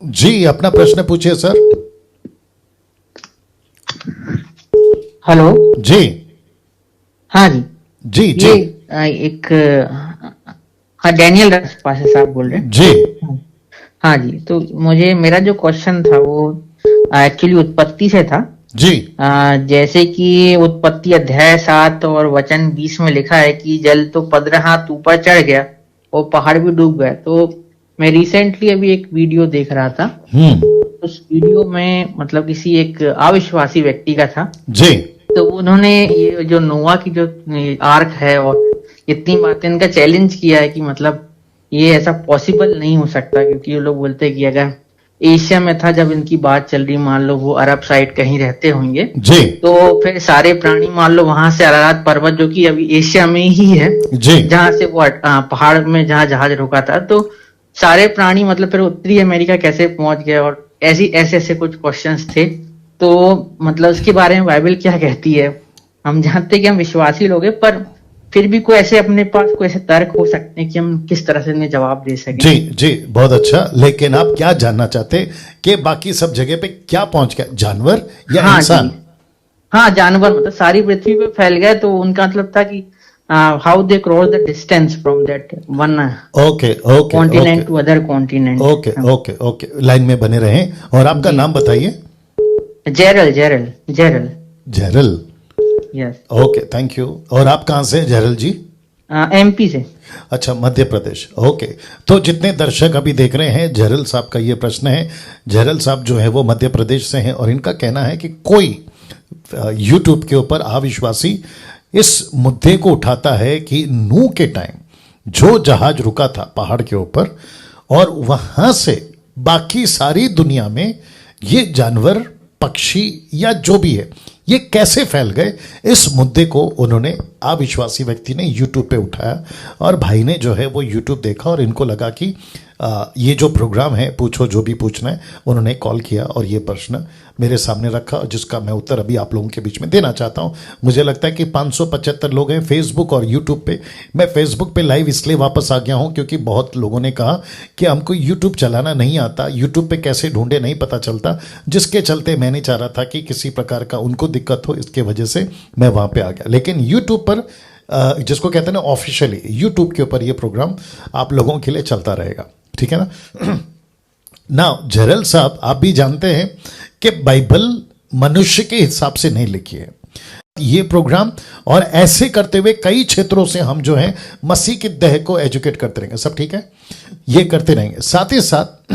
जी, अपना प्रश्न पूछिए सर। हेलो। जी हाँ जी। जी जी ये एक हाँ, डैनियल पाशा साहब बोल रहे हैं। जी हाँ। हाँ जी, तो मुझे मेरा जो क्वेश्चन था वो एक्चुअली उत्पत्ति से था। जी जैसे कि उत्पत्ति अध्याय 7 और वचन 20 में लिखा है कि जल तो 15 हाथ ऊपर चढ़ गया और पहाड़ भी डूब गया। तो मैं रिसेंटली अभी एक वीडियो देख रहा था। उस वीडियो में मतलब किसी एक अविश्वासी व्यक्ति का था। जी तो उन्होंने ये जो नोआ की जो आर्क है और इतनी बातें इनका चैलेंज किया है कि मतलब ये ऐसा पॉसिबल नहीं हो सकता, क्योंकि ये लोग बोलते हैं कि अगर एशिया में था जब इनकी बात चल रही, मान लो वो अरब साइड कहीं रहते होंगे, जी तो फिर सारे प्राणी मान लो वहां से अरारात पर्वत जो कि अभी एशिया में ही है, जी जहां से वो पहाड़ में जहां जहाज रुका था, तो सारे प्राणी मतलब फिर उत्तरी अमेरिका कैसे पहुंच गए, और ऐसे ऐसे कुछ क्वेश्चंस थे। तो मतलब उसके बारे में बाइबल क्या कहती है? हम जानते हैं कि हम विश्वासी लोग हैं, पर फिर भी कोई ऐसे अपने पास कोई ऐसे तर्क हो सकते हैं कि हम किस तरह से इन्हें जवाब दे सकें। जी जी, बहुत अच्छा। लेकिन आप क्या जानना चाहते कि बाकी सब जगह पे क्या पहुंच गया, जानवर या हाँ जी। इंसान? हाँ, जानवर मतलब सारी पृथ्वी पे फैल गए, तो उनका मतलब था कि how they cross the distance from that one okay okay okay continent to other continent. Okay okay okay, line में बने रहें। और आपका जी। नाम बताइए। जेरल जेरल जेरल। जहरल। यस। Okay, thank you. और आप कहाँ से हैं जहरल जी? एमपी से। अच्छा, मध्य प्रदेश। ओके। तो जितने दर्शक अभी देख रहे हैं, जहरल साहब का ये प्रश्न है। जहरल साहब जो है वो मध्य प्रदेश से हैं और इनका कहना है कि कोई यूट्यूब के ऊपर अविश्वासी इस मुद्दे को उठाता है कि नूह के टाइम जो जहाज रुका था पहाड़ के ऊपर, और वहां से बाकी सारी दुनिया में ये जानवर, पक्षी या जो भी है, ये कैसे फैल गए। इस मुद्दे को उन्होंने, अविश्वासी व्यक्ति ने यूट्यूब पे उठाया, और भाई ने जो है वो यूट्यूब देखा और इनको लगा कि ये जो प्रोग्राम है पूछो जो भी पूछना है, उन्होंने कॉल किया और ये प्रश्न मेरे सामने रखा, जिसका मैं उत्तर अभी आप लोगों के बीच में देना चाहता हूं। मुझे लगता है कि 575 लोग हैं फेसबुक और यूट्यूब पे। मैं फेसबुक पे लाइव इसलिए वापस आ गया हूं क्योंकि बहुत लोगों ने कहा कि हमको यूट्यूब चलाना नहीं आता, यूट्यूब पे कैसे ढूंढे नहीं पता चलता, जिसके चलते मैं नहीं चाह रहा था कि किसी प्रकार का उनको दिक्कत हो, इसके वजह से मैं वहां पे आ गया। लेकिन यूट्यूब पर जिसको कहते हैं ना ऑफिशियली, यूट्यूब के ऊपर ये प्रोग्राम आप लोगों के लिए चलता रहेगा, ठीक है ना। ना जरल साहब, आप भी जानते हैं कि बाइबल मनुष्य के हिसाब से नहीं लिखी है ये प्रोग्राम, और ऐसे करते हुए कई क्षेत्रों से हम जो है मसीह की देह को एजुकेट करते रहेंगे। सब ठीक है, ये करते रहेंगे। साथ ही साथ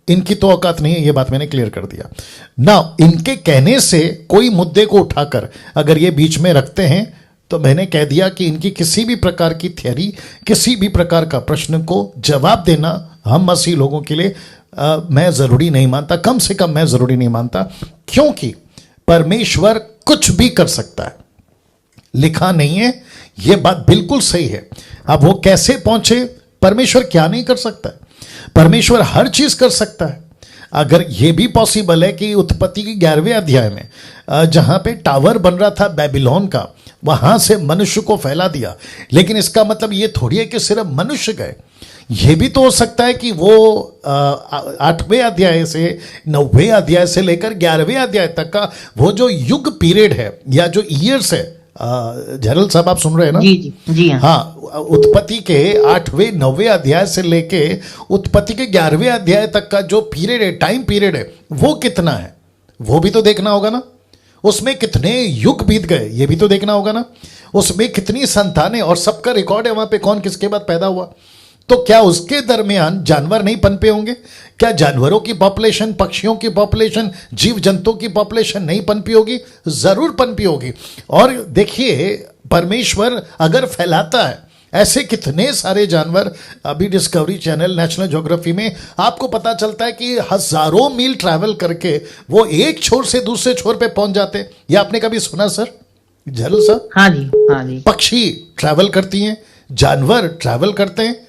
इनकी तो औकात नहीं है, ये बात मैंने क्लियर कर दिया ना। इनके कहने से कोई मुद्दे को उठाकर अगर ये बीच में रखते हैं, तो मैंने कह दिया कि इनकी किसी भी प्रकार की थ्योरी, किसी भी प्रकार का प्रश्न को जवाब देना हम मसीह लोगों के लिए मैं ज़रूरी नहीं मानता, कम से कम मैं ज़रूरी नहीं मानता, क्योंकि परमेश्वर कुछ भी कर सकता है, लिखा नहीं है, यह बात बिल्कुल सही है। अब वो कैसे पहुंचे, परमेश्वर क्या नहीं कर सकता है? परमेश्वर हर चीज़ कर सकता है। अगर यह भी पॉसिबल है कि उत्पत्ति के 11वें अध्याय में जहां पे टावर बन रहा था बेबीलोन का, वहां से मनुष्य को फैला दिया, लेकिन इसका मतलब ये थोड़ी है कि सिर्फ मनुष्य गए। यह भी तो हो सकता है कि वो 8वें अध्याय से 9वें अध्याय से लेकर 11वें अध्याय तक का वो जो युग पीरियड है या जो ईयर्स है, जनरल साहब आप सुन रहे हैं ना? जी जी जी हाँ, उत्पत्ति के 8वें 9वें अध्याय से लेके उत्पत्ति के 11वें अध्याय तक का जो पीरियड है, टाइम पीरियड है, वो कितना है, वो भी तो देखना होगा ना। उसमें कितने युग बीत गए, ये भी तो देखना होगा ना। उसमें कितनी संतानें, और सबका रिकॉर्ड है वहां पे कौन किसके बाद पैदा हुआ। तो क्या उसके दरमियान जानवर नहीं पनपे होंगे? क्या जानवरों की पॉपुलेशन, पक्षियों की पॉपुलेशन, जीव जंतुओं की पॉपुलेशन नहीं पनपी होगी? जरूर पनपी होगी। और देखिए, परमेश्वर अगर फैलाता है ऐसे कितने सारे जानवर, अभी डिस्कवरी चैनल, नेशनल ज्योग्राफी में आपको पता चलता है कि हजारों मील ट्रैवल करके वो एक छोर से दूसरे छोर पे पहुंच जाते। ये आपने कभी सुना सर, जरल साहब? हाँ जी हाँ जी। पक्षी ट्रैवल करती हैं, जानवर ट्रैवल करते हैं।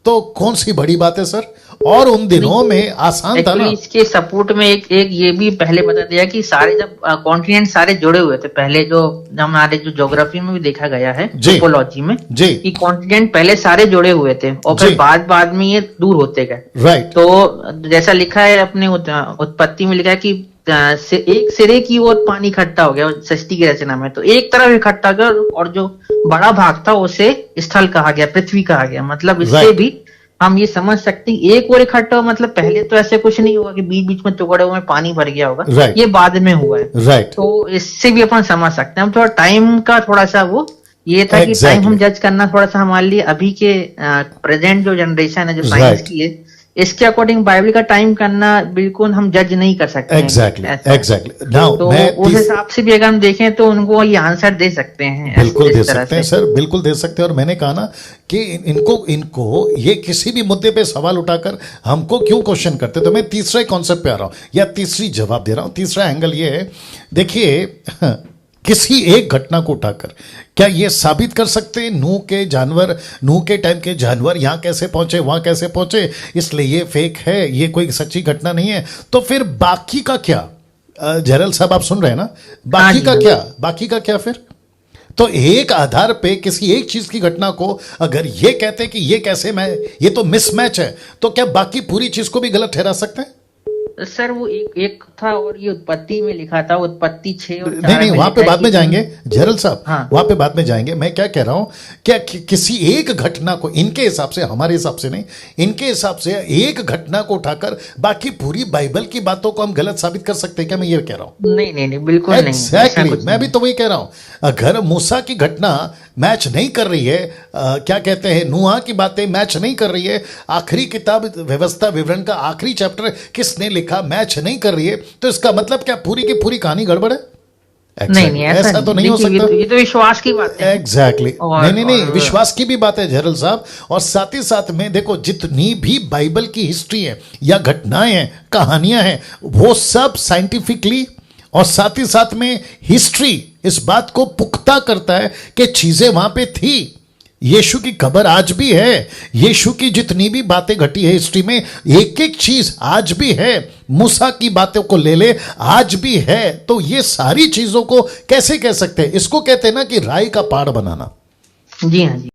तो कौन सी बड़ी बात है सर? और उन दिनों में आसान था ना। एक्चुअली इसके सपोर्ट में एक ये भी पहले बता दिया कि सारे जब कॉन्टिनेंट सारे जुड़े हुए थे, पहले जो हमारे जो ज्योग्राफी में भी देखा गया है, टोपोलॉजी में, जी, कि कॉन्टिनेंट पहले सारे जुड़े हुए थे और फिर बाद में ये दूर होते गए। राइट। तो जैसा लिखा है अपने उत्पत्ति में, लिखा है कि एक सिरे की ओर पानी इकट्ठा हो गया सृष्टि की रचना में, तो एक तरफ इकट्ठा गया और जो बड़ा भाग था उसे स्थल कहा गया, पृथ्वी कहा गया। मतलब इससे भी हम ये समझ सकते हैं एक और इकट्ठा हो, मतलब पहले तो ऐसे कुछ नहीं हुआ कि बीच बीच में टुकड़े में पानी भर गया होगा, ये बाद में हुआ है। राइट। तो इससे भी अपन समझ सकते हैं। हम थोड़ा टाइम का थोड़ा सा वो ये था कि टाइम हम जज करना थोड़ा सा हमारे लिए अभी के प्रेजेंट जो जनरेशन है, जो साइंस की है, इसके अकॉर्डिंग बाइबल का टाइम करना बिल्कुल हम जज नहीं कर सकते। एग्जैक्टली। नाउ तो उस हिसाब से भी अगर हम देखें तो उनको ये आंसर दे सकते हैं। बिल्कुल दे सकते हैं सर, बिल्कुल दे सकते हैं। और मैंने कहा ना कि इनको ये किसी भी मुद्दे पे सवाल उठाकर हमको क्यों क्वेश्चन करते, तो मैं तीसरे कॉन्सेप्ट पे आ रहा हूं या तीसरी जवाब दे रहा हूं। तीसरा एंगल ये है, देखिए किसी एक घटना को उठाकर क्या ये साबित कर सकते हैं नूह के टाइम के जानवर यहां कैसे पहुंचे, वहां कैसे पहुंचे, इसलिए ये फेक है, ये कोई सच्ची घटना नहीं है। तो फिर बाकी का क्या? जरल साहब आप सुन रहे हैं ना, बाकी का क्या फिर? तो एक आधार पे किसी एक चीज की घटना को अगर ये कहते हैं कि ये तो मिसमैच है, तो क्या बाकी पूरी चीज को भी गलत ठहरा सकते हैं? सर वो एक था और ये उत्पत्ति में लिखा था, उत्पत्ति 6 और 4 नहीं, वहां पे बाद में जाएंगे जरल साहब। हाँ। वहां पे बाद में जाएंगे। मैं क्या कह रहा हूं, क्या किसी एक घटना को इनके हिसाब से, हमारे हिसाब से नहीं, इनके हिसाब से एक घटना को उठाकर बाकी पूरी बाइबल की बातों को हम गलत साबित कर सकते हैं क्या? मैं ये कह रहा हूं। नहीं, बिल्कुल नहीं। एग्जैक्टली, मैं भी तो वही कह रहा हूं। अगर मूसा की घटना मैच नहीं कर रही है, क्या कहते हैं, नूह की बातें मैच नहीं कर रही है, आखिरी किताब व्यवस्था विवरण का आखिरी चैप्टर किसने लिखा मैच नहीं कर रही है, तो इसका मतलब क्या पूरी की पूरी कहानी गड़बड़ है? नहीं, ऐसा तो नहीं हो सकता। ये तो विश्वास की बात है। एग्जैक्टली। नहीं, विश्वास की भी बात है जरल साहब। और साथ ही साथ में देखो, जितनी भी बाइबल की हिस्ट्री है या घटनाएं हैं, कहानियां हैं, वो सब साइंटिफिकली और साथ ही साथ में हिस्ट्री इस बात को पुख्ता करता है कि चीजें वहां पे थी। यीशु की खबर आज भी है, यीशु की जितनी भी बातें घटी है हिस्ट्री में, एक एक चीज आज भी है। मूसा की बातों को ले आज भी है। तो ये सारी चीजों को कैसे कह सकते हैं? इसको कहते हैं ना कि राई का पहाड़ बनाना। जी हाँ जी।